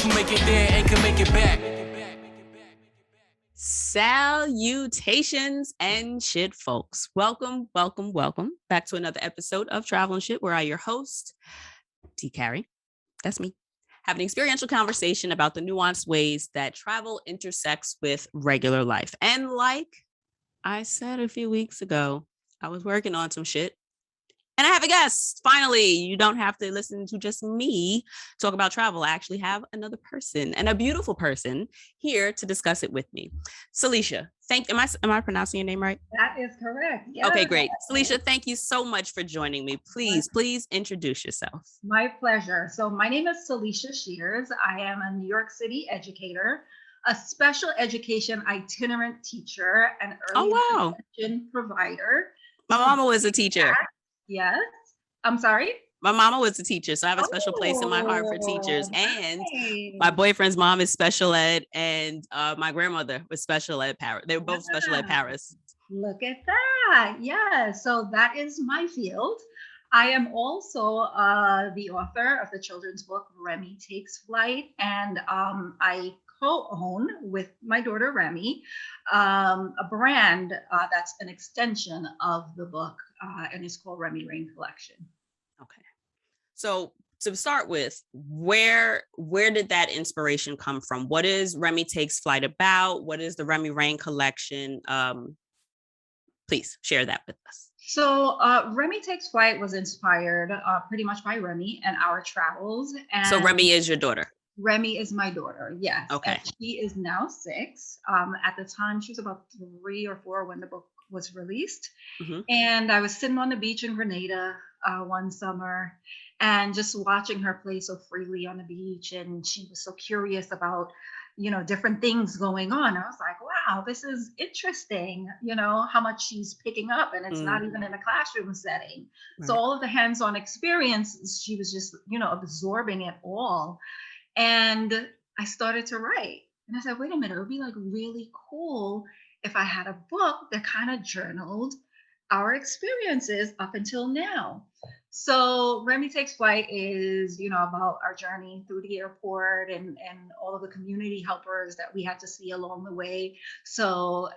who make it there and can make it back. Salutations and shit, folks. Welcome back to another episode of Travel and Shit, where I, your host, T. Carrie, that's me, have an experiential conversation about the nuanced ways that travel intersects with regular life. And like I said a few weeks ago, I was working on some shit. And I have a guest. Finally, you don't have to listen to just me talk about travel. I actually have another person, and a beautiful person, here to discuss it with me. Salisha, am I pronouncing your name right? That is correct. Yes. Okay, great. Salisha, thank you so much for joining me. Please introduce yourself. My pleasure. So my name is Salisha Shears. I am a New York City educator, a special education itinerant teacher, and early intervention provider. My mama was a teacher. Yes. I'm sorry? My mama was a teacher, so I have a special place in my heart for teachers. And my boyfriend's mom is special ed, and my grandmother was special ed Paris. They were both special ed Paris. Look at that. Yeah. So that is my field. I am also the author of the children's book, Remy Takes Flight. And I co-own with my daughter, Remy, a brand that's an extension of the book, and it's called Remy Racine Collection. Okay. So to start with, where did that inspiration come from? What is Remy Takes Flight about? What is the Remy Racine Collection? Please share that with us. So Remy Takes Flight was inspired pretty much by Remy and our travels. And so Remy is your daughter? Remy is my daughter, yes. Okay. And she is now 6. At the time, she was about 3 or 4 when the book was released. Mm-hmm. And I was sitting on the beach in Grenada one summer and just watching her play so freely on the beach. And she was so curious about, different things going on. I was like, wow, this is interesting, how much she's picking up, and it's not even in a classroom setting. Right. So all of the hands-on experiences, she was just, absorbing it all. And I started to write. And I said, wait a minute, it would be like really cool if I had a book that kind of journaled our experiences up until now. So Remy Takes Flight is, about our journey through the airport and all of the community helpers that we had to see along the way. So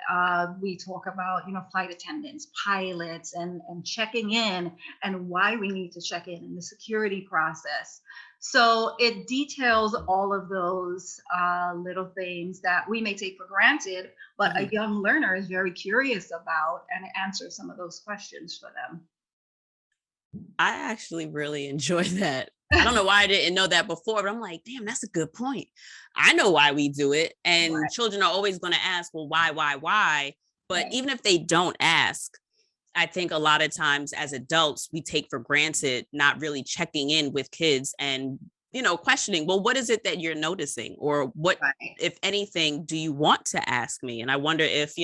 we talk about, flight attendants, pilots, and checking in, and why we need to check in the security process. So it details all of those little things that we may take for granted, but a young learner is very curious about, and it answers some of those questions for them. I actually really enjoy that. I don't know why I didn't know that before, but I'm like, damn, that's a good point. I know why we do it. And right. Children are always going to ask, well, why? But right. Even if they don't ask, I think a lot of times as adults, we take for granted not really checking in with kids and, questioning, well, what is it that you're noticing? Or what, right. If anything, do you want to ask me? And I wonder if,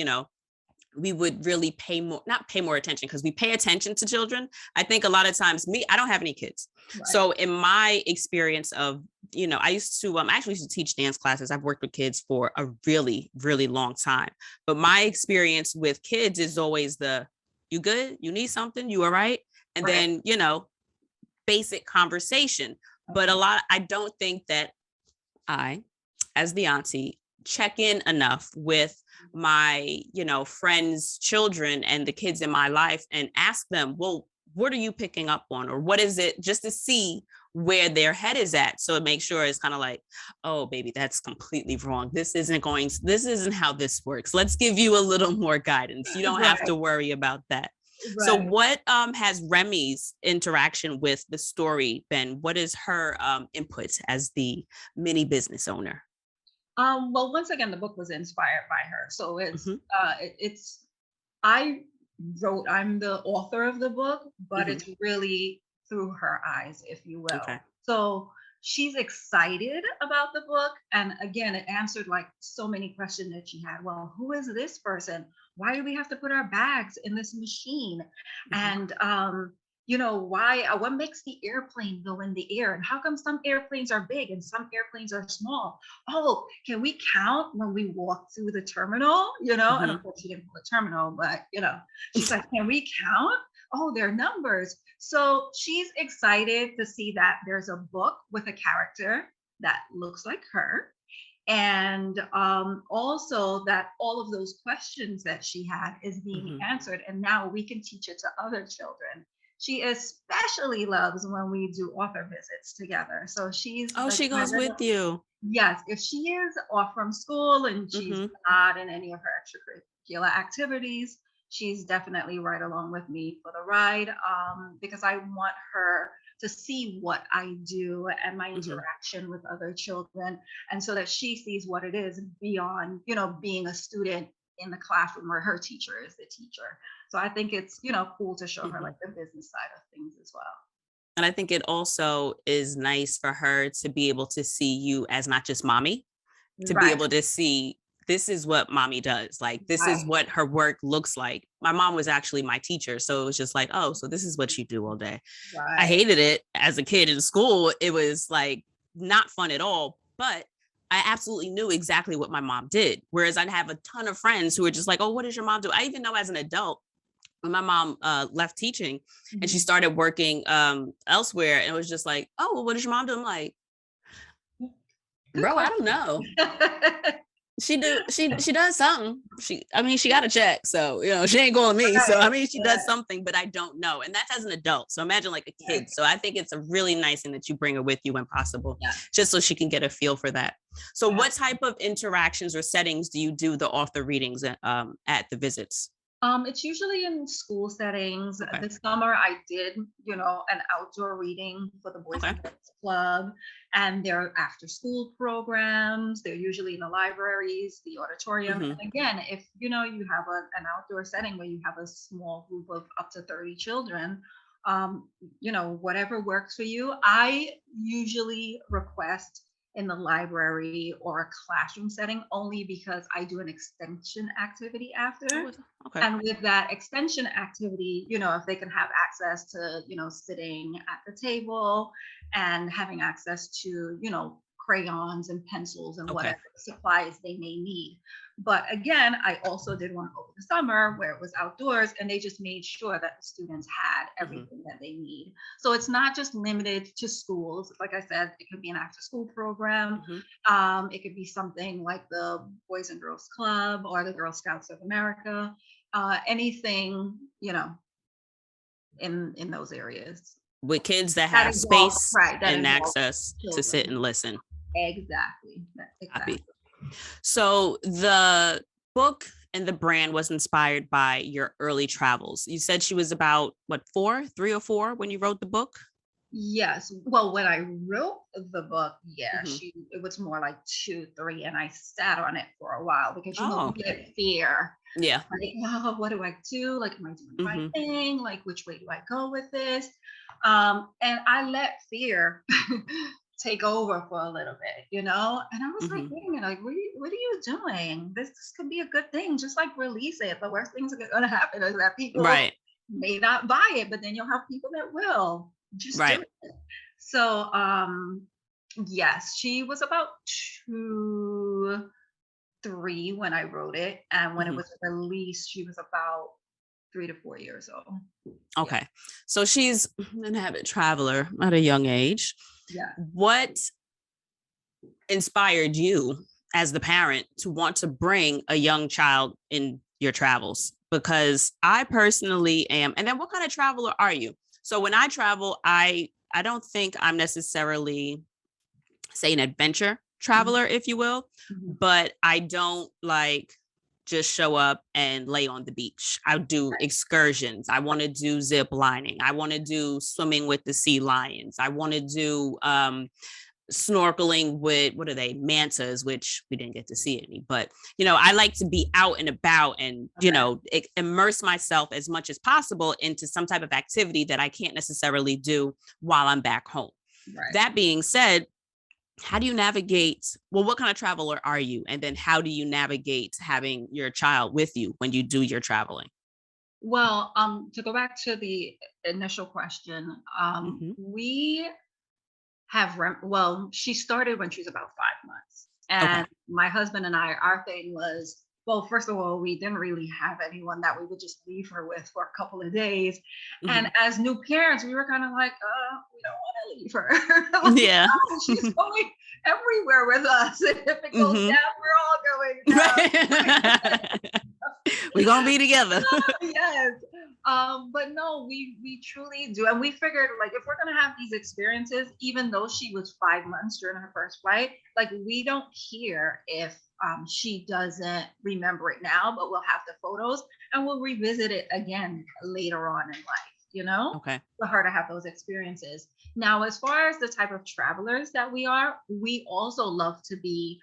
we would really not pay more attention, because we pay attention to children. I think a lot of times I don't have any kids. Right. So in my experience of, I used to teach dance classes. I've worked with kids for a really, really long time. But my experience with kids is always you good? You need something? You all right? And right. Then, basic conversation. Okay. But I don't think that I, as the auntie, check in enough with my, friends' children and the kids in my life and ask them, well, what are you picking up on? Or what is it, just to see where their head is at. So it makes sure it's kind of like, oh, baby, that's completely wrong. This isn't how this works. Let's give you a little more guidance. You don't right. have to worry about that. Right. So what has Remy's interaction with the story been? What is her input as the mini business owner? Well, once again, the book was inspired by her. So I'm the author of the book, but it's really through her eyes, if you will. Okay. So she's excited about the book. And again, it answered like so many questions that she had. Well, who is this person? Why do we have to put our bags in this machine? And, what makes the airplane go in the air? And how come some airplanes are big and some airplanes are small? Oh, can we count when we walk through the terminal? And of course she didn't call it terminal, but she's like, can we count? Oh, they're numbers. So she's excited to see that there's a book with a character that looks like her. And also that all of those questions that she had is being Mhm. answered. And now we can teach it to other children. She especially loves when we do author visits together. So she's Oh, like she my goes little, with you. yes, if she is off from school and she's Mhm. not in any of her extracurricular activities, she's definitely right along with me for the ride, because I want her to see what I do and my Mhm. interaction with other children, and so that she sees what it is beyond, being a student in the classroom where her teacher is the teacher. So I think it's, cool to show her Mhm. like the business side of things as well. And I think it also is nice for her to be able to see you as not just mommy, to be Right, able to see this is what mommy does. Like, this is right, what her work looks like. My mom was actually my teacher. So it was just like, oh, so this is what you do all day. I right. hated it as a kid in school. It was like not fun at all, but I absolutely knew exactly what my mom did. Whereas I'd have a ton of friends who were just like, oh, what does your mom do? I even know as an adult, when my mom left teaching and she Mhm. started working elsewhere, and it was just like, oh, well, what does your mom do? I'm like, Good bro, I question. don't know. She does something. She got a check, so she ain't calling me. So Right, she does right, something, but I don't know. And that's as an adult. So imagine like a right. kid. So I think it's a really nice thing that you bring her with you when possible, Yeah. just so she can get a feel for that. So Yeah. what type of interactions or settings do you do the author readings at the visits? It's usually in school settings. Okay. This summer I did, an outdoor reading for the Boys Okay. and Girls Club, and there are after school programs. They're usually in the libraries, the auditorium. Hmm. And again, if you have an outdoor setting where you have a small group of up to 30 children, whatever works for you. I usually request in the library or a classroom setting only because I do an extension activity after. Okay. And with that extension activity, if they can have access to, sitting at the table and having access to, crayons and pencils and Okay. whatever supplies they may need. But again, I also did one over the summer where it was outdoors and they just made sure that the students had Hmm. everything that they need. So it's not just limited to schools. Like I said, it could be an after school program. Hmm. It could be something like the Boys and Girls Club or the Girl Scouts of America, anything, in those areas. With kids that That have involves, space right, that and involves access to sit children. and listen. Exactly. Copy. Exactly. So the book and the brand was inspired by your early travels. You said she was about what, 3 or 4 when you wrote the book? Yes. Well, when I wrote the book, yeah, Hmm. it was more like 2, 3, and I sat on it for a while because Oh, you get fear. yeah. Like, oh, what do I do? Like, am I doing the right Hmm. thing? Like, which way do I go with this? And I let fear take over for a little bit, And I was like, Hmm. wait a minute, like, what are you doing? This could be a good thing. Just like release it. The worst things are gonna happen is that people Right. may not buy it, but then you'll have people that will. Just do Right. it. So yes, she was about 2, 3 when I wrote it. And when it Hmm. was released, she was about 3 to 4 years old. Yeah. Okay. So she's an avid traveler at a young age. Yeah. What inspired you as the parent to want to bring a young child in your travels? Because I personally am, and then what kind of traveler are you? So when I travel, I don't think I'm necessarily, say, an adventure Mhm, traveler, if you will, mhm. but I don't like just show up and lay on the beach. I do excursions. I want to do zip lining. I want to do swimming with the sea lions. I want to do snorkeling with, what are they, mantas, which we didn't get to see any, but I like to be out and about and Okay. immerse myself as much as possible into some type of activity that I can't necessarily do while I'm back home. Right. That being said, how do you navigate, well, what kind of traveler are you, and then how do you navigate having your child with you when you do your traveling? Well, to go back to the initial question, Hmm. we well, she started when she was about 5 months. Okay. And my husband and I, our thing was well, first of all, we didn't really have anyone that we would just leave her with for a couple of days. And as new parents, we were kind of like, we don't want to leave her. Like, Yeah. no, she's going everywhere with us. And if it goes down, we're all going down. We're gonna be together. Yes. But no, we truly do. And we figured, like, if we're gonna have these experiences, even though she was 5 months during her first flight, like, we don't care if she doesn't remember it now, but we'll have the photos and we'll revisit it again later on in life, Okay. for her to have those experiences. Now, as far as the type of travelers that we are, we also love to be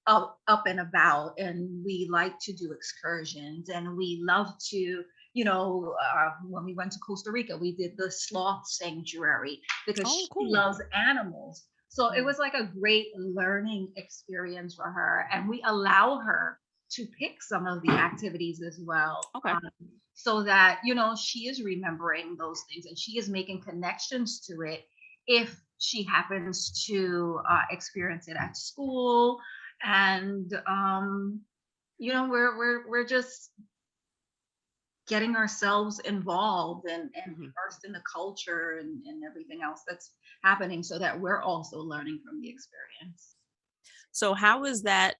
up and about, and we like to do excursions, and we love to, when we went to Costa Rica, we did the sloth sanctuary because she loves animals. So it was like a great learning experience for her, and we allow her to pick some of the activities as well. Okay. So that, she is remembering those things and she is making connections to it if she happens to experience it at school. And we're just getting ourselves involved and immersed in the culture and everything else that's happening, so that we're also learning from the experience. So how is that,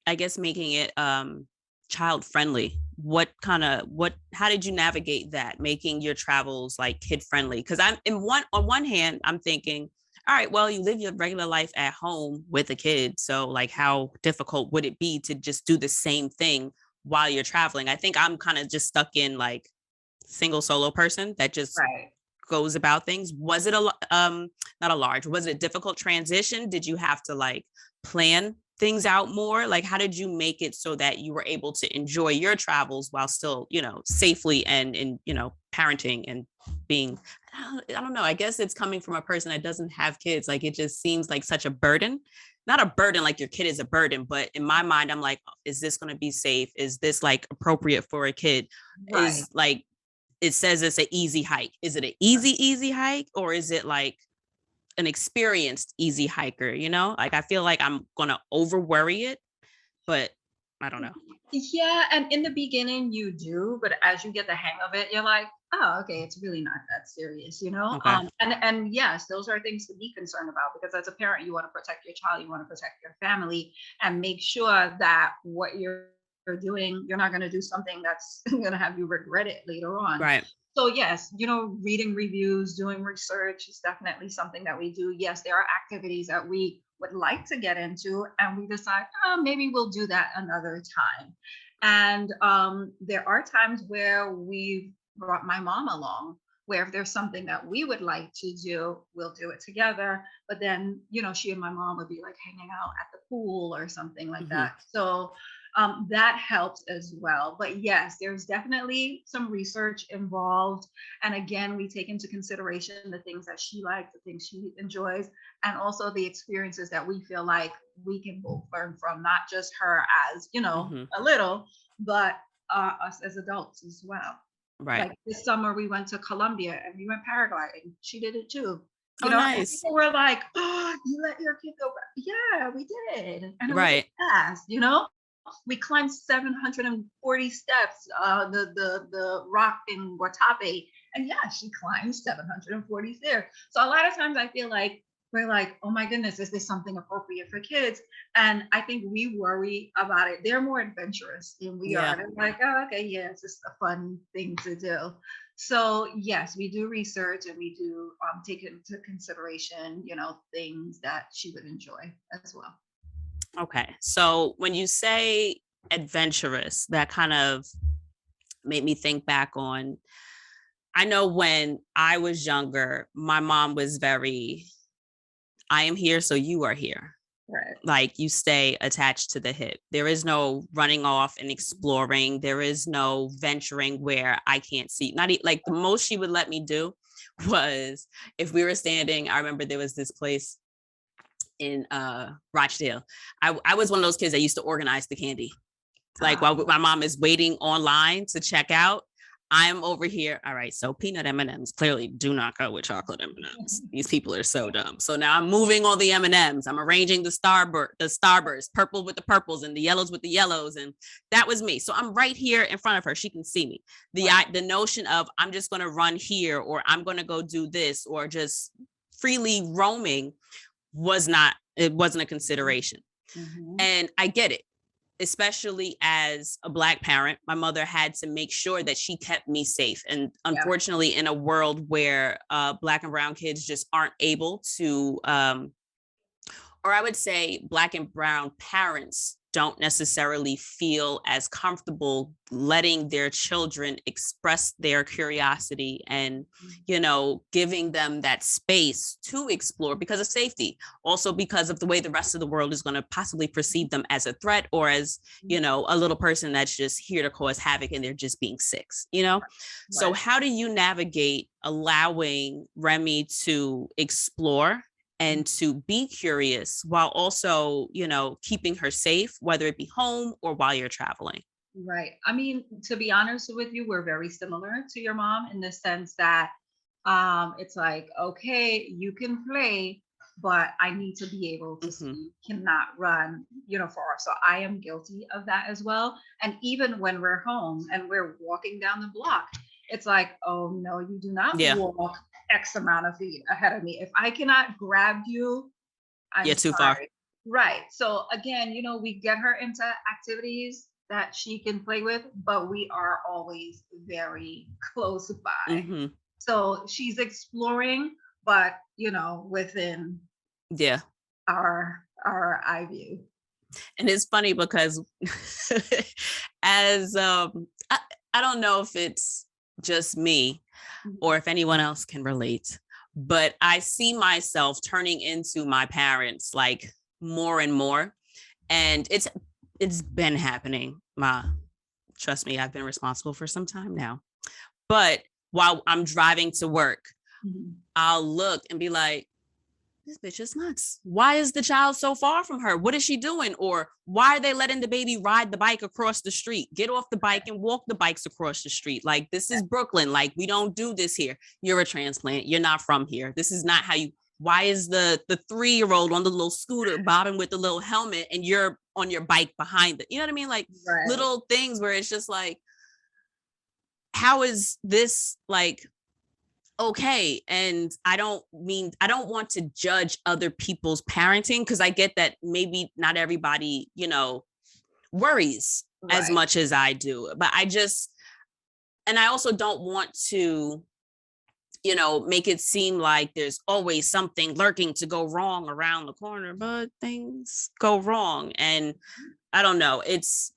I guess, making it child friendly? How did you navigate that, making your travels like kid friendly? Because on one hand, I'm thinking, all right, well, you live your regular life at home with a kid. So like, how difficult would it be to just do the same thing while you're traveling? I think I'm kind of just stuck in like single solo person that just goes about things. Was it was it a difficult transition? Did you have to like plan things out more? Like, how did you make it so that you were able to enjoy your travels while still, safely and in, parenting and being, I don't know, I guess it's coming from a person that doesn't have kids. Like, it just seems like such a burden. Not a burden like your kid is a burden, but in my mind, I'm like, is this going to be safe? Is this like appropriate for a kid? Is like, it says it's an easy hike. Is it an easy hike, or is it like an experienced easy hiker? Like, I feel like I'm going to over worry it, but I don't know. Yeah. And in the beginning you do, but as you get the hang of it, you're like, oh, okay, it's really not that serious, Okay. And yes, those are things to be concerned about, because as a parent, you want to protect your child, you want to protect your family, and make sure that what you're doing, you're not going to do something that's going to have you regret it later on. Right. So yes, reading reviews, doing research is definitely something that we do. Yes, there are activities that we would like to get into, and we decide, maybe we'll do that another time. And there are times where we've brought my mom along, where if there's something that we would like to do, we'll do it together. But then, she and my mom would be like hanging out at the pool or something like that. So that helps as well. But yes, there's definitely some research involved. And again, we take into consideration the things that she likes, the things she enjoys, and also the experiences that we feel like we can both learn from, not just her as, a little, but us as adults as well. Right. Like this summer, we went to Colombia and we went paragliding. She did it too. Nice. People were like, "Oh, you let your kid go?" Yeah, we did, and it was fast. We climbed 740 steps, the rock in Guatape, and yeah, she climbed 740 stairs. So a lot of times I feel like we're like, oh my goodness, is this something appropriate for kids? And I think we worry about it. They're more adventurous than we are. They're like, oh, okay, yeah, it's just a fun thing to do. So yes, we do research, and we do take into consideration, things that she would enjoy as well. Okay. So when you say adventurous, that kind of made me think back on, I know when I was younger, my mom was very, I am here, so you are here. Right. Like, you stay attached to the hip. There is no running off and exploring. There is no venturing where I can't see. Like, the most she would let me do was, if we were standing, I remember there was this place in Rochdale. I was one of those kids that used to organize the candy. Like, while my mom is waiting online to check out, I'm over here. All right. So peanut M&Ms clearly do not go with chocolate M&Ms. These people are so dumb. So now I'm moving all the M&Ms. I'm arranging the starburst, purple with the purples and the yellows with the yellows. And that was me. So I'm right here in front of her. She can see me. The notion of I'm just going to run here, or I'm going to go do this, or just freely roaming wasn't a consideration. Mm-hmm. And I get it. Especially as a Black parent, my mother had to make sure that she kept me safe. And unfortunately, in a world where Black and brown kids just aren't able to, or I would say Black and brown parents don't necessarily feel as comfortable letting their children express their curiosity and, giving them that space to explore because of safety. Also because of the way the rest of the world is going to possibly perceive them as a threat or as, a little person that's just here to cause havoc and they're just being sick, Right. So how do you navigate allowing Remy to explore and to be curious while also, keeping her safe, whether it be home or while you're traveling? Right. I mean, to be honest with you, we're very similar to your mom in the sense that it's like, okay, you can play, but I need to be able to see, cannot run, far. So I am guilty of that as well. And even when we're home and we're walking down the block, it's like, oh no, you do not walk X amount of feet ahead of me. If I cannot grab you, I'm too sorry. far. Right. So again, we get her into activities that she can play with, but we are always very close by. Mm-hmm. So she's exploring, but within our eye view. And it's funny because as I don't know if it's just me or if anyone else can relate, but I see myself turning into my parents like more and more. And it's been happening. Trust me, I've been responsible for some time now. But while I'm driving to work, I'll look and be like, this bitch is nuts. Why is the child so far from her? What is she doing? Or why are they letting the baby ride the bike across the street? Get off the bike and walk the bikes across the street. Like, this is Brooklyn. Like, we don't do this here. You're a transplant. You're not from here. This is not how you, why is the 3-year-old on the little scooter bobbing with the little helmet and you're on your bike behind it? You know what I mean? Like little things where it's just like, how is this like, okay? And I don't want to judge other people's parenting because I get that maybe not everybody, worries as much as I do. But I also don't want to, make it seem like there's always something lurking to go wrong around the corner, but things go wrong. And I don't know, it's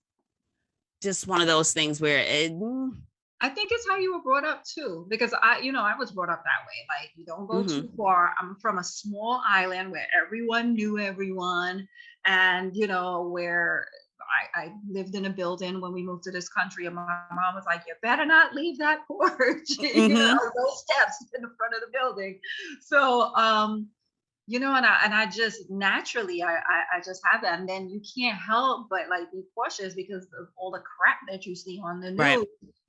just one of those things where I think it's how you were brought up too, because I was brought up that way. Like, you don't go too far. I'm from a small island where everyone knew everyone. And, where I lived in a building when we moved to this country, and my mom was like, you better not leave that porch, those steps in the front of the building. So, and I just naturally, I just have that. And then you can't help but like be cautious because of all the crap that you see on the news. Right.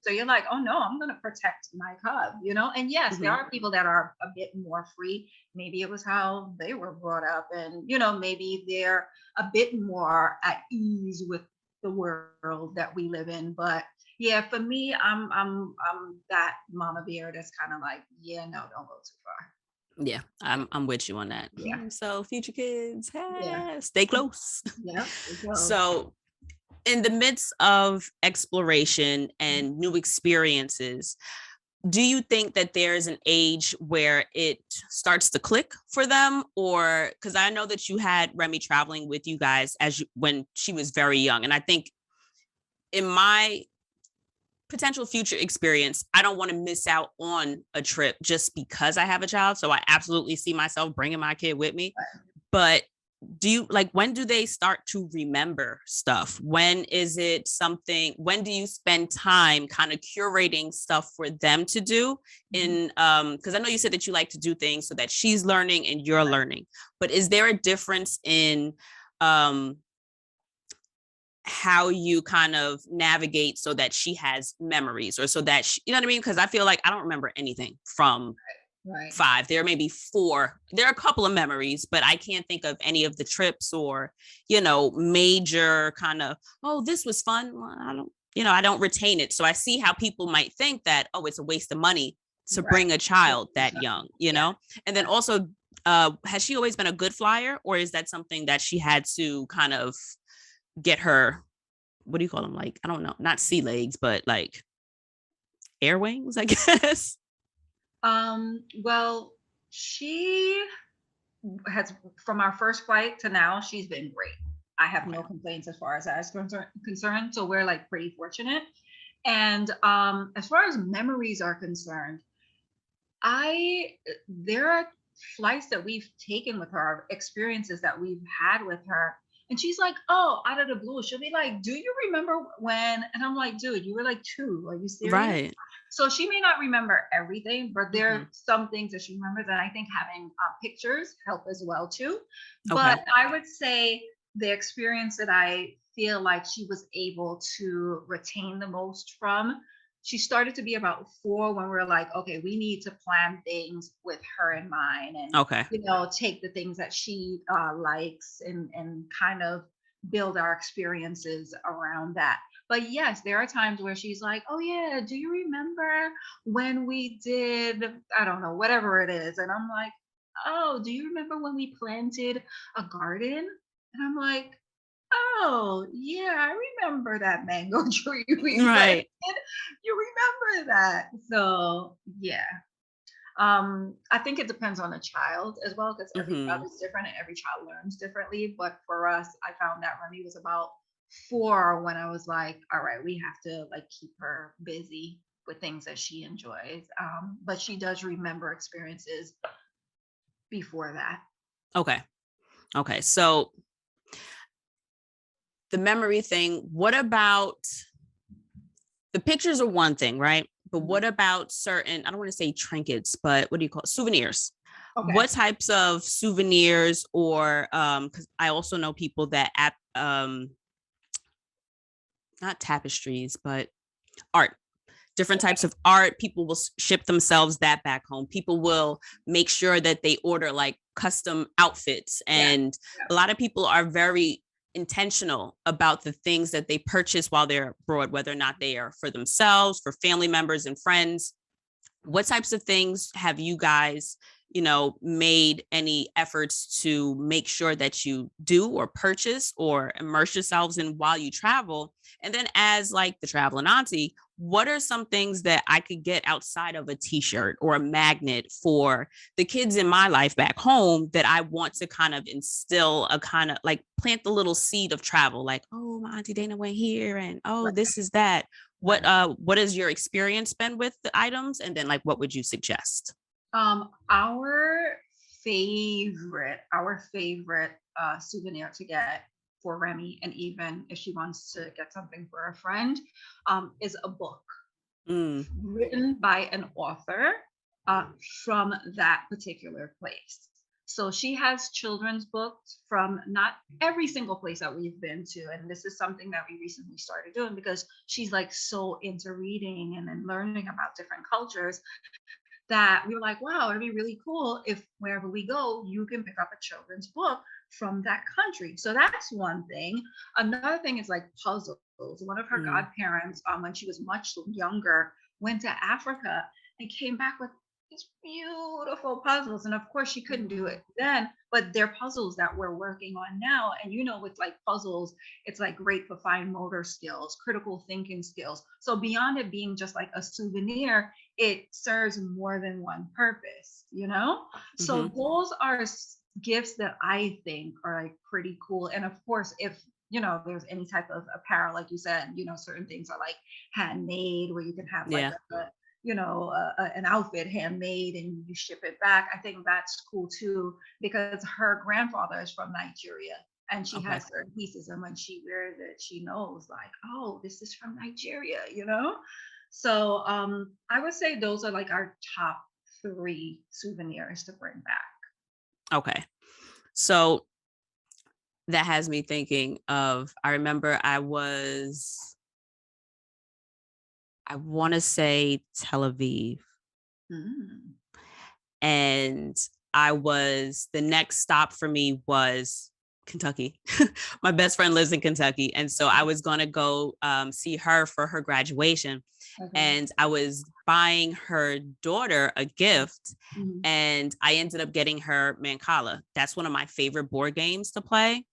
So you're like, oh no, I'm going to protect my cub, And yes, there are people that are a bit more free. Maybe it was how they were brought up, and, maybe they're a bit more at ease with the world that we live in. But yeah, for me, I'm that mama bear that's kind of like, yeah, no, don't go too far. Yeah, I'm with you on that. Yeah. So future kids, stay close. Yeah. So in the midst of exploration and new experiences, do you think that there's an age where it starts to click for them? Or because I know that you had Remy traveling with you guys when she was very young. And I think in my potential future experience, I don't want to miss out on a trip just because I have a child. So I absolutely see myself bringing my kid with me. But when do they start to remember stuff? When is it something, when do you spend time kind of curating stuff for them to do because I know you said that you like to do things so that she's learning and you're learning, but is there a difference in how you kind of navigate so that she has memories, or so that you know what I mean? Because I feel like I don't remember anything from Right. 5. There may be 4. There are a couple of memories, but I can't think of any of the trips or, major kind of, oh, this was fun. Well, I don't retain it. So I see how people might think that, oh, it's a waste of money to Right. bring a child that young, Yeah. And then also, has she always been a good flyer, or is that something that she had to kind of get her, what do you call them? Like, I don't know, not sea legs, but like air wings, I guess. Well, she has, from our first flight to now, she's been great. I have no complaints as far as that is concerned. So we're like pretty fortunate. And as far as memories are concerned, there are flights that we've taken with her, experiences that we've had with her. And she's like, oh, out of the blue, she'll be like, do you remember when? And I'm like, dude, you were like 2. Are you serious? Right. So she may not remember everything, but there Mhm. are some things that she remembers. And I think having pictures help as well too. Okay. But I would say the experience that I feel like she was able to retain the most from, she started to be about 4 when we were like, okay, we need to plan things with her in mind, and Okay. take the things that she likes, and kind of build our experiences around that. But yes, there are times where she's like, oh yeah, do you remember when we did, I don't know, whatever it is? And I'm like, oh, do you remember when we planted a garden? And I'm like, oh, yeah, I remember that mango tree we planted. Right. You remember that. So, yeah. I think it depends on the child as well, because every child Mhm. is different and every child learns differently. But for us, I found that Remy was about 4 when I was like, all right, we have to like keep her busy with things that she enjoys. But she does remember experiences before that. Okay. Okay. So the memory thing, what about the pictures are one thing, right? But what about certain, I don't want to say trinkets, but what do you call it? Souvenirs? Okay. What types of souvenirs, or because I also know people that not tapestries, but art, different types of art. People will ship themselves that back home. People will make sure that they order like custom outfits. Yeah. And a lot of people are very intentional about the things that they purchase while they're abroad, whether or not they are for themselves, for family members and friends. What types of things have you guys, made any efforts to make sure that you do or purchase or immerse yourselves in while you travel? And then, as like the traveling auntie, what are some things that I could get outside of a t-shirt or a magnet for the kids in my life back home that I want to kind of instill a kind of like plant the little seed of travel, like, oh, my auntie Dana went here, and oh, Right. this is that. Right. What has your experience been with the items? And then like what would you suggest? Our favorite souvenir to get for Remy, and even if she wants to get something for a friend, is a book Mm, written by an author uh, from that particular place. So she has children's books from not every single place that we've been to. And this is something that we recently started doing because she's like so into reading and then learning about different cultures, that we were like, wow, it'd be really cool if wherever we go, you can pick up a children's book from that country. So that's one thing. Another thing is like puzzles. One of her mm, godparents, when she was much younger, went to Africa and came back with these beautiful puzzles. And of course, she couldn't do it then, but they're puzzles that we're working on now. And with like puzzles, it's like great for fine motor skills, critical thinking skills. So beyond it being just like a souvenir, it serves more than one purpose. So mm-hmm. those are gifts that I think are like pretty cool. And of course, if there's any type of apparel, like you said, certain things are like handmade, where you can have like Yeah. an outfit handmade and you ship it back. I think that's cool too, because her grandfather is from Nigeria, and she Okay. has certain pieces, and when she wears it, she knows like, oh, this is from Nigeria. So I would say those are like our top 3 souvenirs to bring back. Okay. So that has me thinking of, I remember I want to say Tel Aviv. Mm. And the next stop for me was Kentucky. My best friend lives in Kentucky. And so I was going to go see her for her graduation. Okay. And I was buying her daughter a gift. Mhm. And I ended up getting her Mancala. That's one of my favorite board games to play.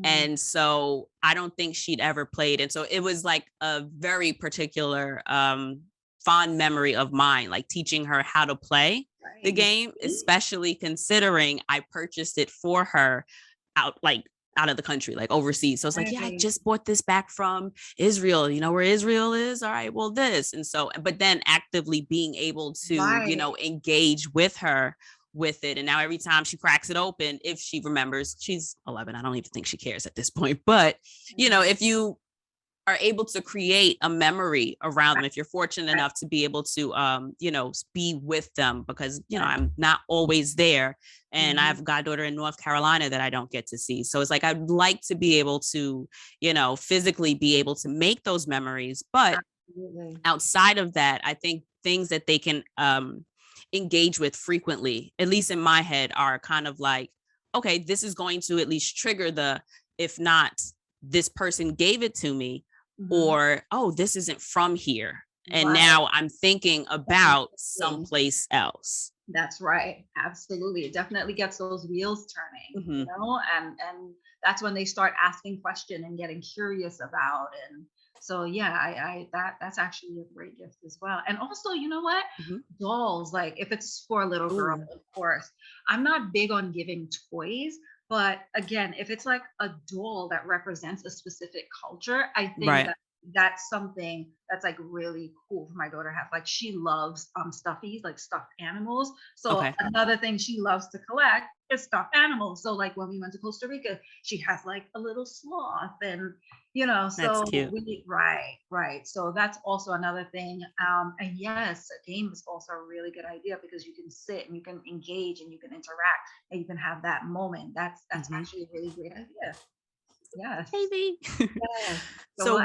And so I don't think she'd ever played. And so it was like a very particular fond memory of mine, like teaching her how to play the game, especially considering I purchased it for her out of the country, like overseas. So it's like, yeah, I just bought this back from Israel. You know where Israel is? All right, well, this. And so, but then actively being able to, engage with her with it. And now every time she cracks it open, if she remembers, she's 11. I don't even think she cares at this point. But, if you are able to create a memory around them, if you're fortunate enough to be able to, be with them, because, I'm not always there. And I have a goddaughter in North Carolina that I don't get to see. So it's like, I'd like to be able to, physically be able to make those memories. But outside of that, I think things that they can engage with frequently, at least in my head, are kind of like, okay, this is going to at least trigger if not, this person gave it to me, or, oh, this isn't from here. And now I'm thinking about someplace else. That's right. Absolutely. It definitely gets those wheels turning, and that's when they start asking questions and getting curious about. And so, yeah, that's actually a great gift as well. And also, you know what? Dolls, like if it's for a little girl, of course, I'm not big on giving toys. But again, if it's like a doll that represents a specific culture, I think that's something that's like really cool for my daughter to have. Like she loves stuffies, like stuffed animals. So another thing she loves to collect is stuffed animals. So like when we went to Costa Rica, she has like a little sloth, and so that's cute. Right. So that's also another thing. And yes, a game is also a really good idea because you can sit and you can engage and you can interact and you can have that moment. That's actually a really great idea. Yes. Maybe. Yes. So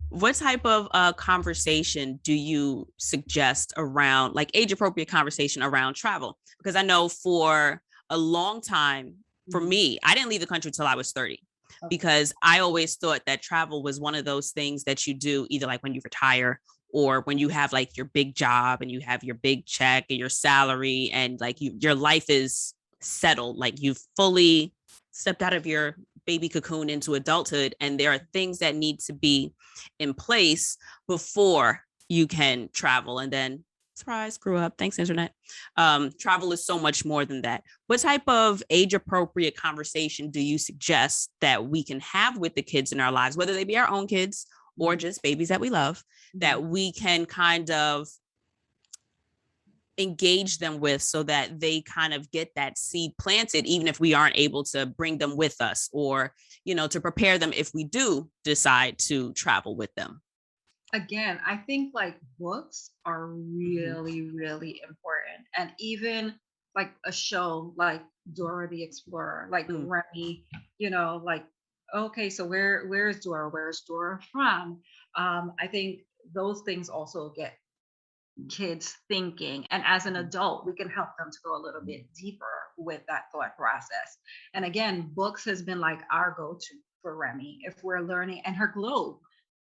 what type of conversation do you suggest around, like age appropriate conversation around travel? Because I know for a long time, for me, I didn't leave the country till I was 30. Because I always thought that travel was one of those things that you do either like when you retire or when you have like your big job and you have your big check and your salary and like your life is settled, like you've fully stepped out of your baby cocoon into adulthood, and there are things that need to be in place before you can travel. And then surprise, grew up, thanks internet. Travel is so much more than that. What type of age appropriate conversation do you suggest that we can have with the kids in our lives, whether they be our own kids or just babies that we love, that we can kind of engage them with so that they kind of get that seed planted, even if we aren't able to bring them with us, or, to prepare them if we do decide to travel with them? Again, I think like books are really, really important. And even like a show like Dora the Explorer, like Remy, like, okay, so where's Dora? Where's Dora from? I think those things also get kids thinking. And as an adult, we can help them to go a little bit deeper with that thought process. And again, books has been like our go-to for Remy if we're learning. And her globe,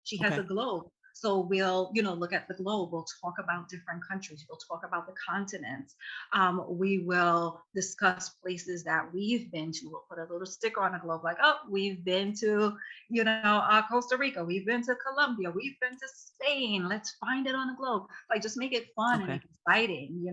she has a globe. So we'll, look at the globe. We'll talk about different countries. We'll talk about the continents. We will discuss places that we've been to. We'll put a little sticker on the globe like, oh, we've been to, Costa Rica. We've been to Colombia. We've been to Spain. Let's find it on the globe. Like, just make it fun and exciting,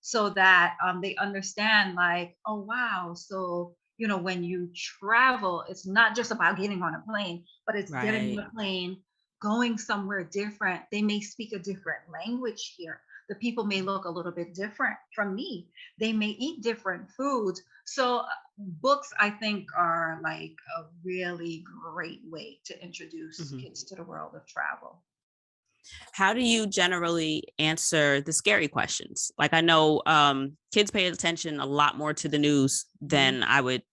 so that they understand like, oh, wow. So, when you travel, it's not just about getting on a plane, but it's getting on a plane, going somewhere different. They may speak a different language here. The people may look a little bit different from me. They may eat different foods. So books, I think, are like a really great way to introduce kids to the world of travel. How do you generally answer the scary questions? Like I know kids pay attention a lot more to the news than I would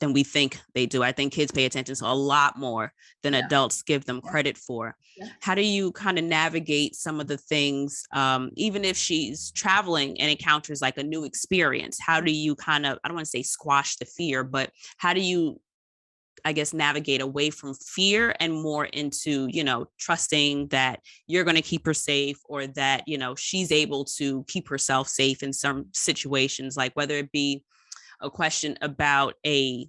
than we think they do. I think kids pay attention to a lot more than adults give them credit for. Yeah. How do you kind of navigate some of the things, even if she's traveling and encounters like a new experience? How do you kind of, I don't want to say squash the fear, but how do you, I guess, navigate away from fear and more into, trusting that you're going to keep her safe, or that, she's able to keep herself safe in some situations, like whether it be a question about a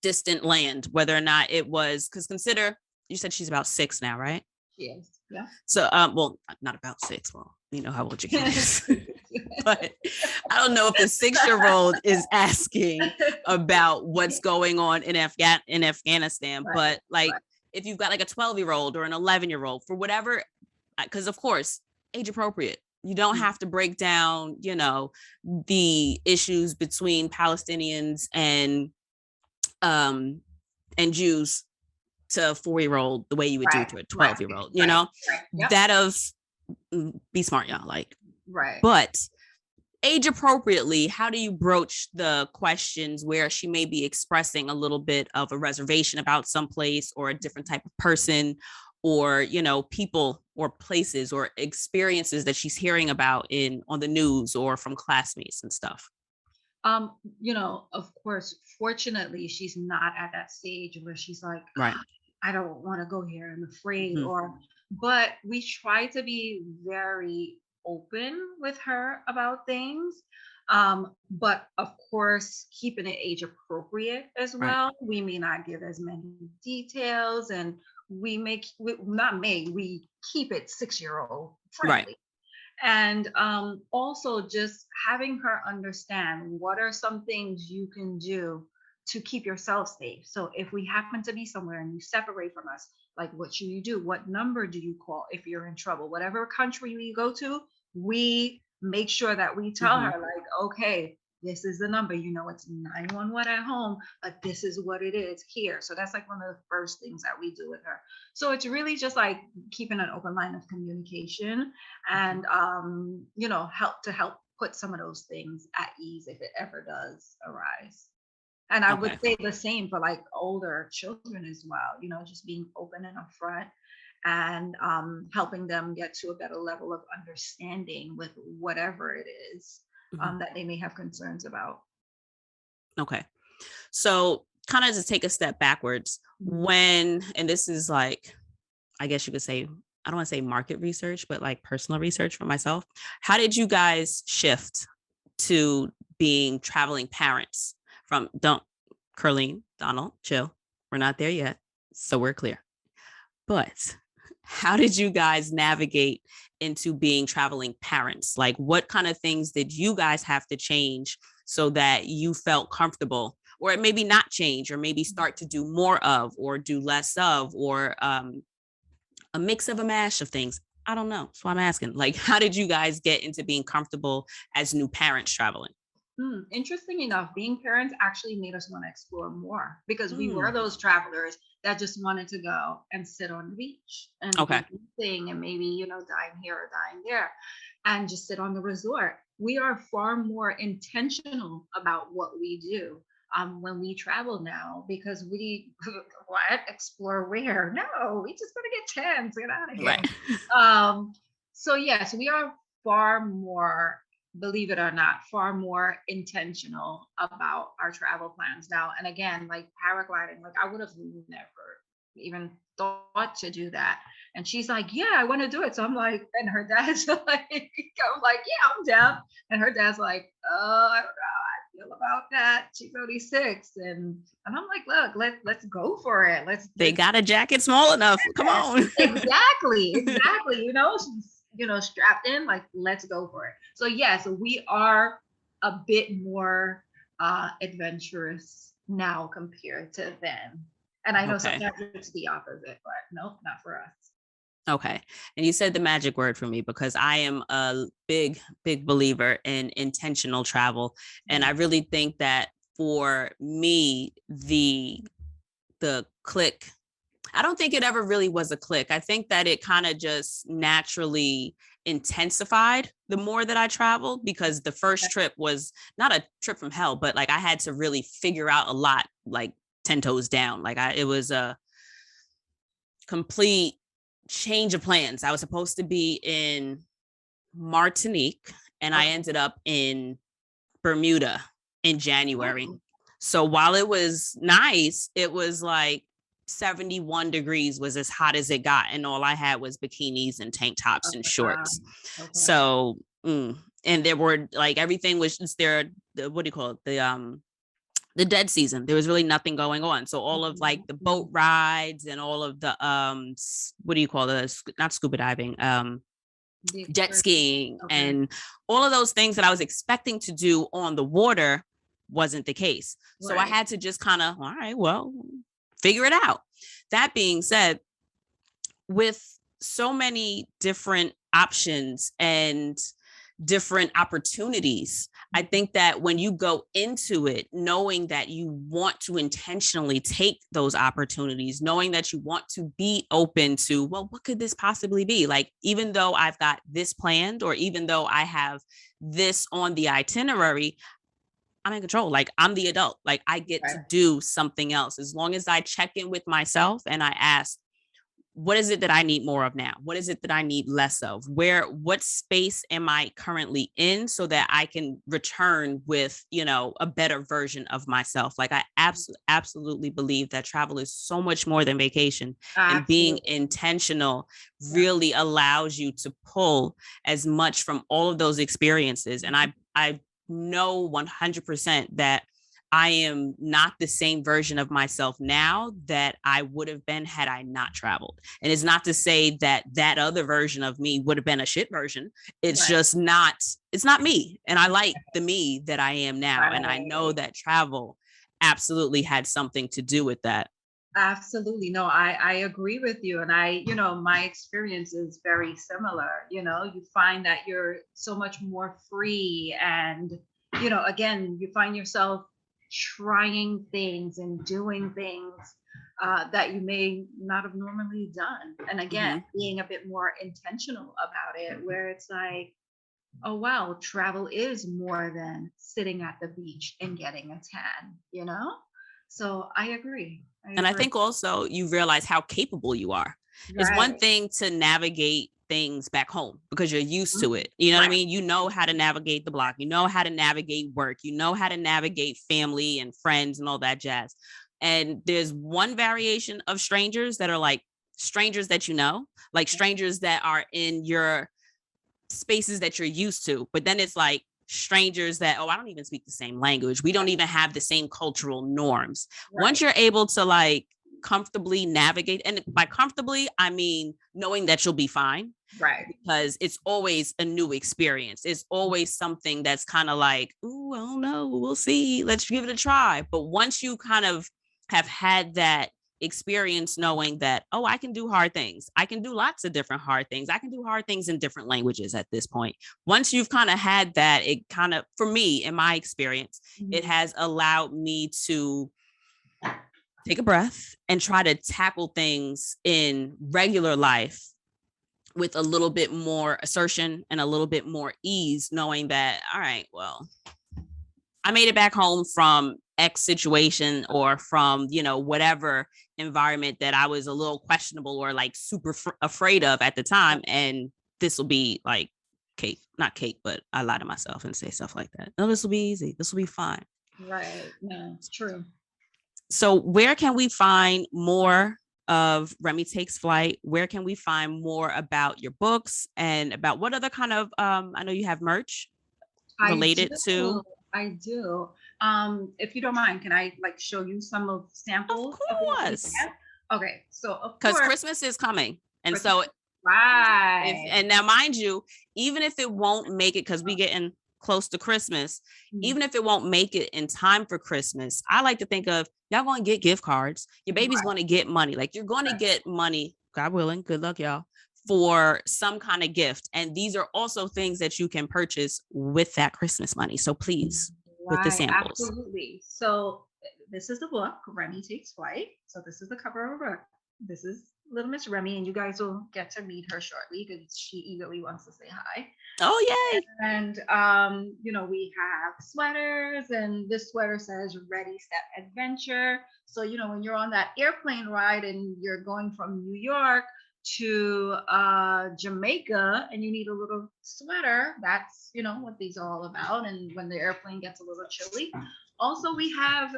distant land, whether or not it was, because consider, you said she's about 6 now, right? Yes. Yeah. So, well, not about 6. Well, you know how old your kid is. But I don't know if the 6-year-old is asking about what's going on in Afghanistan, but like if you've got like a 12-year-old or an 11-year-old, for whatever, because of course, age appropriate. You don't have to break down, the issues between Palestinians and Jews to a 4-year-old the way you would do to a 12-year-old, Yep. That of be smart, y'all, like, right. But age appropriately, how do you broach the questions where she may be expressing a little bit of a reservation about someplace or a different type of person, or, people or places or experiences that she's hearing about on the news or from classmates and stuff? Of course, fortunately, she's not at that stage where she's like, right. I don't want to go here, I'm afraid, but we try to be very open with her about things. But of course, keeping it age appropriate as well. Right. We may not give as many details, and we keep it 6-year-old friendly. Right. And also just having her understand what are some things you can do to keep yourself safe. So if we happen to be somewhere and you separate from us, like, what should you do? What number do you call if you're in trouble? Whatever country we go to, we make sure that we tell her, like, okay, this is the number, it's 911 at home, but this is what it is here. So that's like one of the first things that we do with her. So it's really just like keeping an open line of communication and, help put some of those things at ease if it ever does arise. And I would say the same for like older children as well, just being open and upfront and helping them get to a better level of understanding with whatever it is that they may have concerns about. Okay. So kind of to take a step backwards, and this is like, I guess you could say, I don't want to say market research, but like personal research for myself. How did you guys shift to being traveling parents from, Curleen, Donald, chill. We're not there yet. So we're clear. But how did you guys navigate into being traveling parents? Like, what kind of things did you guys have to change so that you felt comfortable, or maybe not change, or maybe start to do more of, or do less of, or a mix of a mash of things? I don't know. So I'm asking, like, how did you guys get into being comfortable as new parents traveling? Interesting enough, being parents actually made us want to explore more, because we were those travelers that just wanted to go and sit on the beach and do thing, and maybe, dine here or dine there and just sit on the resort. We are far more intentional about what we do when we travel now, because we explore where? No, we just gonna get tents, get out of here. Right. So yes, we are far more, believe it or not, far more intentional about our travel plans now. And again, like paragliding, like I would have never even thought to do that. And she's like, yeah, I want to do it. So I'm like, and her dad's like, I'm like, yeah, I'm down. And her dad's like, oh, I don't know how I feel about that. She's only 6. And I'm like, look, let's go for it. They got a jacket small enough. Come on. Exactly. She's strapped in, like, let's go for it. So yes, we are a bit more adventurous now compared to then. And I know sometimes it's the opposite, but no, not for us. Okay. And you said the magic word for me, because I am a big believer in intentional travel. And I really think that for me, the click, I don't think it ever really was a click. I think that it kind of just naturally intensified the more that I traveled, because the first trip was not a trip from hell, but like I had to really figure out a lot, like 10 toes down. Like it was a complete change of plans. I was supposed to be in Martinique and I ended up in Bermuda in January. So while it was nice, it was like 71 degrees was as hot as it got. And all I had was bikinis and tank tops and shorts. Okay. So, and there were like, everything was just there. What do you call it? The dead season. There was really nothing going on. So all of like the boat rides and all of the, what do you call this? Not scuba diving, jet skiing and all of those things that I was expecting to do on the water wasn't the case. So I had to just kind of, all right, well, figure it out. That being said, with so many different options and different opportunities, I think that when you go into it knowing that you want to intentionally take those opportunities, knowing that you want to be open to, well, what could this possibly be? Like, even though I've got this planned, or even though I have this on the itinerary, I'm in control. Like, I'm the adult. Like, I get to do something else. As long as I check in with myself and I ask, what is it that I need more of now? What is it that I need less of? What space am I currently in, so that I can return with, a better version of myself? Like, I absolutely believe that travel is so much more than vacation. And being intentional really allows you to pull as much from all of those experiences. And I know 100% that I am not the same version of myself now that I would have been had I not traveled. And it's not to say that that other version of me would have been a shit version. It's just not, it's not me. And I like the me that I am now. And I know that travel absolutely had something to do with that. Absolutely. No, I agree with you. And my experience is very similar. You find that you're so much more free. And, again, you find yourself trying things and doing things that you may not have normally done. And again, being a bit more intentional about it, where it's like, oh, wow, travel is more than sitting at the beach and getting a tan, So I agree. And I think also you realize how capable you are. It's one thing to navigate things back home because you're used to it. You know what I mean? You know how to navigate the block. You know how to navigate work. You know how to navigate family and friends and all that jazz. And there's one variation of strangers that are like strangers that like strangers that are in your spaces that you're used to. But then it's like strangers that, I don't even speak the same language. We don't even have the same cultural norms. Once you're able to like comfortably navigate, and by comfortably, I mean knowing that you'll be fine. Because it's always a new experience. It's always something that's kind of like, ooh, I don't know, we'll see. Let's give it a try. But once you kind of have had that experience knowing that, I can do hard things. I can do lots of different hard things. I can do hard things in different languages at this point. Once you've kind of had that, it kind of, for me, in my experience, it has allowed me to take a breath and try to tackle things in regular life with a little bit more assertion and a little bit more ease, knowing that, all right, well, I made it back home from X situation or from, whatever environment that I was a little questionable or like super afraid of at the time. And this will be like cake, not cake, but I lie to myself and say stuff like that. No, this will be easy. This will be fine. Right. No, it's true. So where can we find more of Remy Takes Flight? Where can we find more about your books and about what other kind of, I know you have merch related to. I do. If you don't mind, can I like show you some of the samples? Of course. Okay. So because Christmas is coming. And Christmas. So and now mind you, even if it won't make it, because we getting close to Christmas, even if it won't make it in time for Christmas, I like to think of y'all going to get gift cards. Your baby's going to get money. Like you're going to get money, God willing, good luck, y'all, for some kind of gift. And these are also things that you can purchase with that Christmas money. So please, with the samples. Absolutely. So this is the book, Remy Takes Flight. So this is the cover of this is little Miss Remy, and you guys will get to meet her shortly because she eagerly wants to say hi. Oh, yay. And we have sweaters, and this sweater says "Ready, Set, Adventure." So when you're on that airplane ride and you're going from New York to Jamaica, and you need a little sweater, that's what these are all about. And when the airplane gets a little chilly, also we have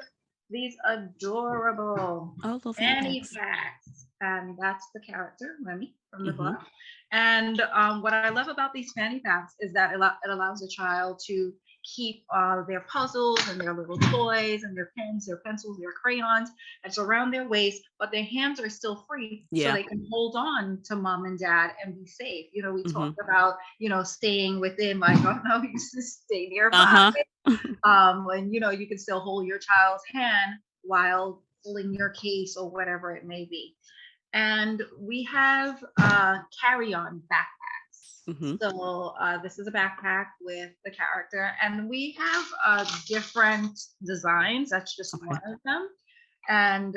these adorable Fanny Packs, and that's the character Remy from the book. And what I love about these Fanny Packs is that it allows a child to keep their puzzles and their little toys and their pens, their pencils, their crayons. It's around their waist, but their hands are still free, so they can hold on to mom and dad and be safe. We talked about staying within, like, oh no, you just stay nearby. When you can still hold your child's hand while pulling your case or whatever it may be. And we have carry-on backpacks. So this is a backpack with the character, and we have different designs. That's just one of them. And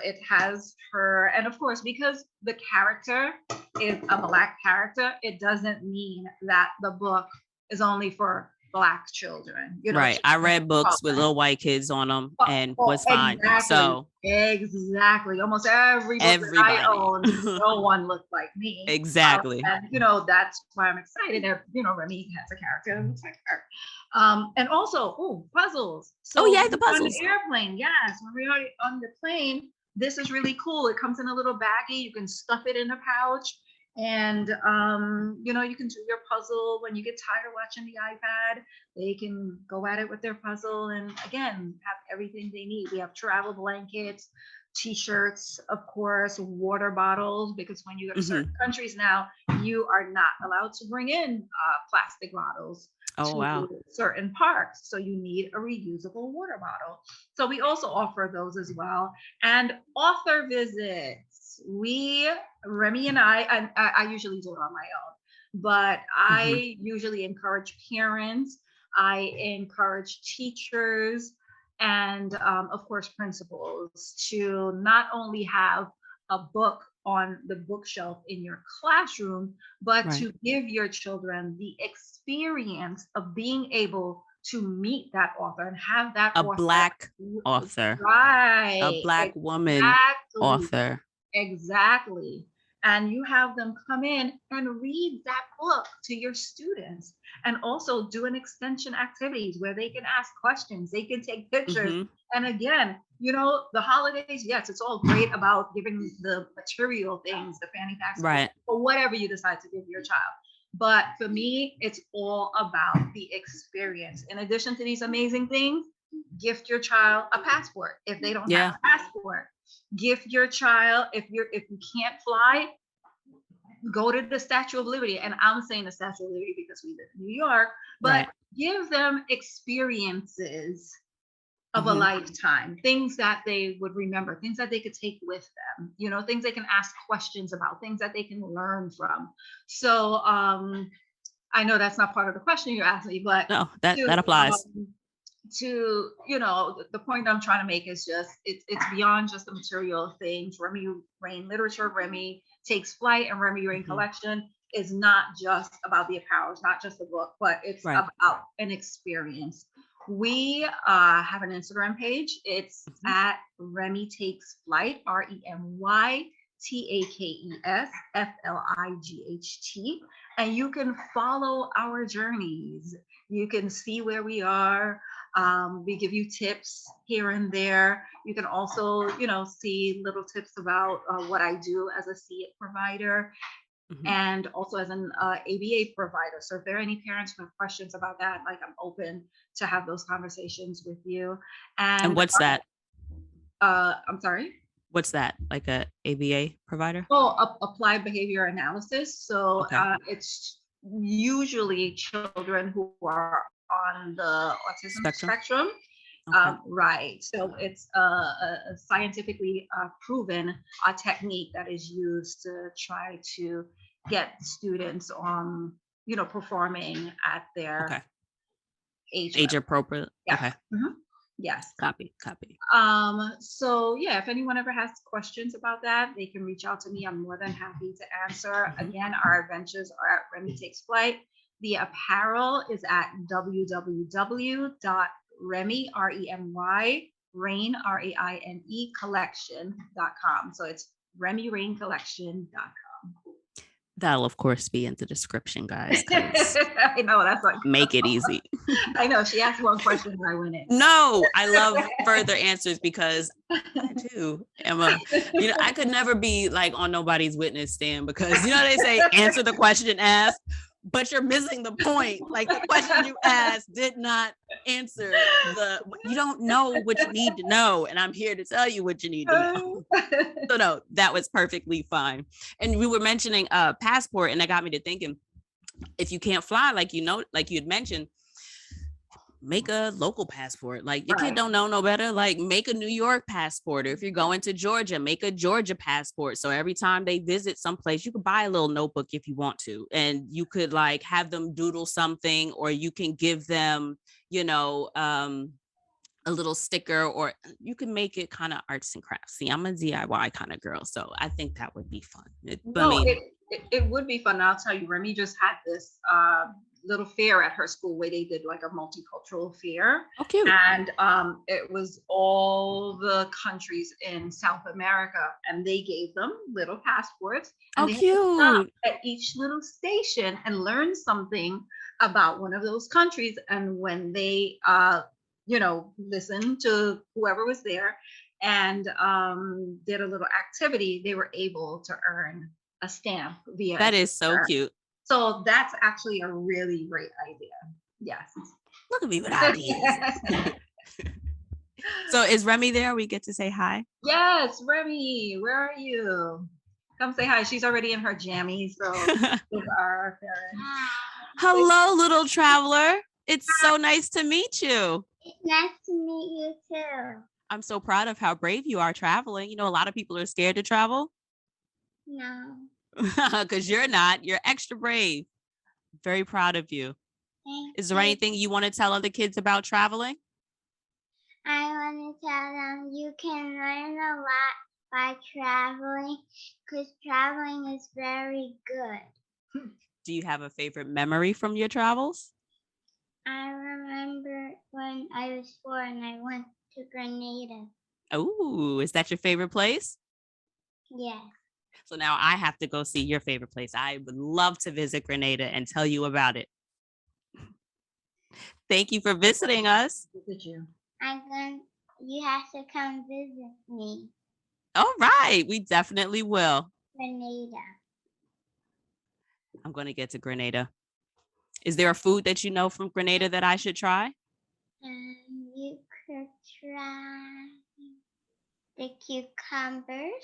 it has her, and of course, because the character is a Black character, it doesn't mean that the book is only for Black children. Right. I read books with little white kids on them and was fine. So exactly. Almost every book that I own, no one looked like me. Exactly. And that's why I'm excited that Remy has a character that looks like her. And also, puzzles. So the puzzles. On the airplane, yes. When we are on the plane, this is really cool. It comes in a little baggie. You can stuff it in a pouch. And you can do your puzzle when you get tired of watching the iPad. They can go at it with their puzzle, and again, have everything they need. We have travel blankets, t-shirts, of course, water bottles, because when you go to certain countries now, you are not allowed to bring in plastic bottles to certain parks. So you need a reusable water bottle. So we also offer those as well. And author visits. Remy and I usually do it on my own, but I usually encourage parents, I encourage teachers, and of course, principals to not only have a book on the bookshelf in your classroom, but to give your children the experience of being able to meet that author and have that Black author, right? A Black woman author. Exactly. And you have them come in and read that book to your students, and also do an extension activities where they can ask questions, they can take pictures. And again, the holidays, yes, it's all great about giving the material things, the Fanny Packs, or whatever you decide to give your child. But for me, it's all about the experience. In addition to these amazing things, gift your child a passport if they don't have a passport. Gift your child, if you can't fly, go to the Statue of Liberty. And I'm saying the Statue of Liberty because we live in New York, but give them experiences of a lifetime, things that they would remember, things that they could take with them, things they can ask questions about, things that they can learn from. So I know that's not part of the question you asked me, but no, that applies. To the point I'm trying to make is just it's beyond just the material things. Remy Racine literature, Remy Takes Flight, and Remy Racine collection is not just about the apparel, it's not just the book, but it's about an experience. We have an Instagram page. It's at Remy Takes Flight, RemyTakesFlight, and you can follow our journeys. You can see where we are. We give you tips here and there. You can also, see little tips about what I do as a CIT provider and also as an ABA provider. So if there are any parents who have questions about that, like, I'm open to have those conversations with you. And what's that? I'm sorry? What's that? Like a ABA provider? Oh, applied behavior analysis. So it's usually children who are on the autism spectrum. Right. So it's a scientifically proven technique that is used to try to get students on, performing at their age appropriate. Yeah. Okay. Yes. Copy. So yeah, if anyone ever has questions about that, they can reach out to me. I'm more than happy to answer. Again, our adventures are at Remy Takes Flight. The apparel is at www.remy, R-E-M-Y, Rain, R-A-I-N-E, collection.com. So it's RemyRainCollection.com. That'll of course be in the description, guys. 'Cause I know that's like make it easy. I know she asked one question and I went in. No, I love further answers because I too am I could never be like on nobody's witness stand because they say answer the question asked, but you're missing the point. Like the question you asked did not answer you don't know what you need to know, and I'm here to tell you what you need to know. So no, that was perfectly fine. And we were mentioning passport, and that got me to thinking, if you can't fly, like you had mentioned, make a local passport. Like your kid don't know no better. Like make a New York passport. Or if you're going to Georgia, make a Georgia passport. So every time they visit someplace, you could buy a little notebook if you want to, and you could like have them doodle something, or you can give them, a little sticker, or you can make it kind of arts and crafts. See, I'm a DIY kind of girl, so I think that would be fun. It would be fun. I'll tell you, Remy just had this little fair at her school where they did like a multicultural fair. Oh, cute. And it was all the countries in South America, and they gave them little passports. And oh, they had to stop cute. at each little station and learn something about one of those countries. And when they listened to whoever was there and did a little activity, they were able to earn a stamp via. That is so cute. So that's actually a really great idea. Yes. Look at me with ideas. So is Remy there? We get to say hi. Yes, Remy, where are you? Come say hi. She's already in her jammies. So with our parents. Hello, little traveler. It's so nice to meet you. Nice to meet you too. I'm so proud of how brave you are traveling. A lot of people are scared to travel. No. Because you're not. You're extra brave. Very proud of you. Is there anything you want to tell other kids about traveling? I want to tell them you can learn a lot by traveling, because traveling is very good. Do you have a favorite memory from your travels? I remember when I was 4 and I went to Grenada. Oh, is that your favorite place? Yes. So now I have to go see your favorite place. I would love to visit Grenada and tell you about it. Thank you for visiting us. Visit you. You have to come visit me. All right, we definitely will. Grenada. I'm going to get to Grenada. Is there a food that you know from Grenada that I should try? You could try the cucumbers.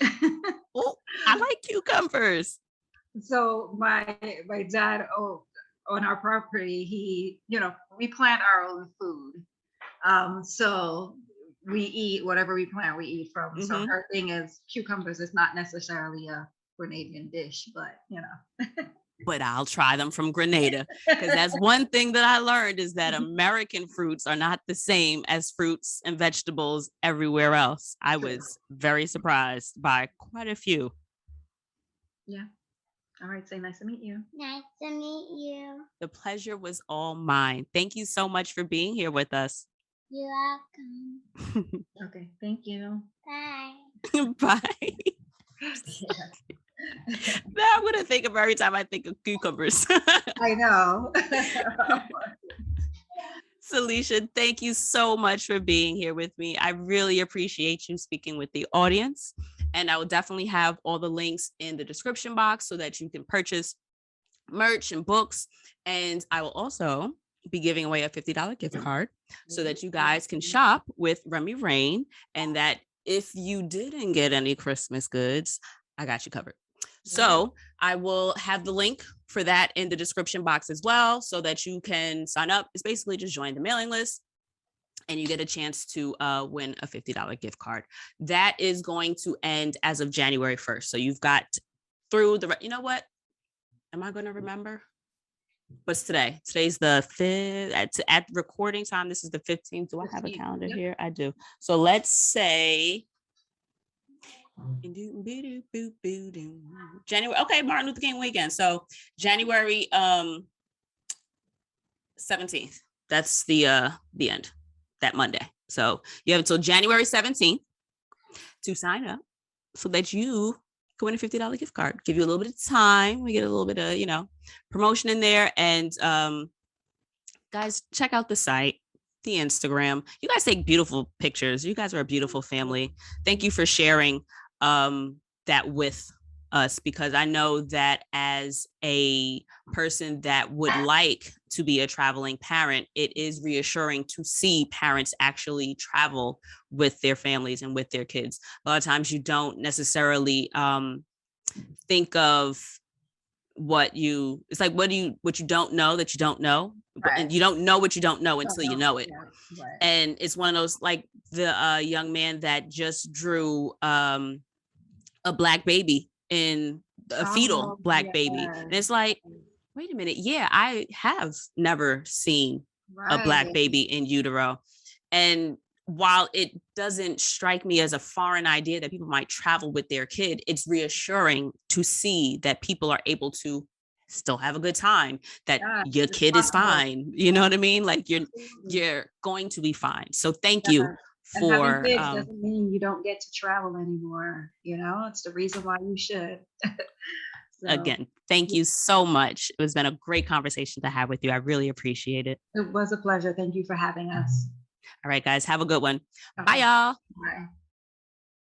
Oh, I like cucumbers. So my dad, on our property, we plant our own food. So we eat whatever we plant, we eat from. So her thing is cucumbers is not necessarily a Grenadian dish, but But I'll try them from Grenada, because that's one thing that I learned, is that American fruits are not the same as fruits and vegetables everywhere else. I was very surprised by quite a few. Yeah. All right. Say nice to meet you. Nice to meet you. The pleasure was all mine. Thank you so much for being here with us. You're welcome. Okay. Thank you. Bye. Bye. Now I'm going to think of every time I think of cucumbers. I know. Salisha, thank you so much for being here with me. I really appreciate you speaking with the audience. And I will definitely have all the links in the description box so that you can purchase merch and books. And I will also be giving away a $50 gift card so that you guys can shop with Remy Racine. And that if you didn't get any Christmas goods, I got you covered. So I will have the link for that in the description box as well, so that you can sign up. It's basically just join the mailing list and you get a chance to win a $50 gift card. That is going to end as of January 1st. So you've got through you know what? Am I going to remember? What's today? Today's the 5th. At recording time, this is the 15th. Do I have a 15th, calendar yep. here? I do. So let's say January. Okay, Martin Luther King weekend. So January 17th. That's the end, that Monday. So you have until January 17th to sign up so that you can win a $50 gift card. Give you a little bit of time. We get a little bit of, promotion in there. And guys, check out the site, the Instagram. You guys take beautiful pictures. You guys are a beautiful family. Thank you for sharing that with us, because I know that as a person that would like to be a traveling parent, it is reassuring to see parents actually travel with their families and with their kids. A lot of times you don't necessarily think of what you don't know that you don't know, right. And you don't know what you don't know until you know it. Yeah. Right. And it's one of those, like the young man that just drew a Black baby in a fetal Black baby. And it's like, wait a minute. Yeah, I have never seen a Black baby in utero. And while it doesn't strike me as a foreign idea that people might travel with their kid, it's reassuring to see that people are able to still have a good time, that your kid is fine. You know what I mean? Like you're going to be fine. So thank you. And having kids doesn't mean you don't get to travel anymore. It's the reason why you should. So, again, thank you so much. It has been a great conversation to have with you. I really appreciate it. It was a pleasure. Thank you for having us. All right, guys, have a good one. Okay. Bye, y'all. Bye.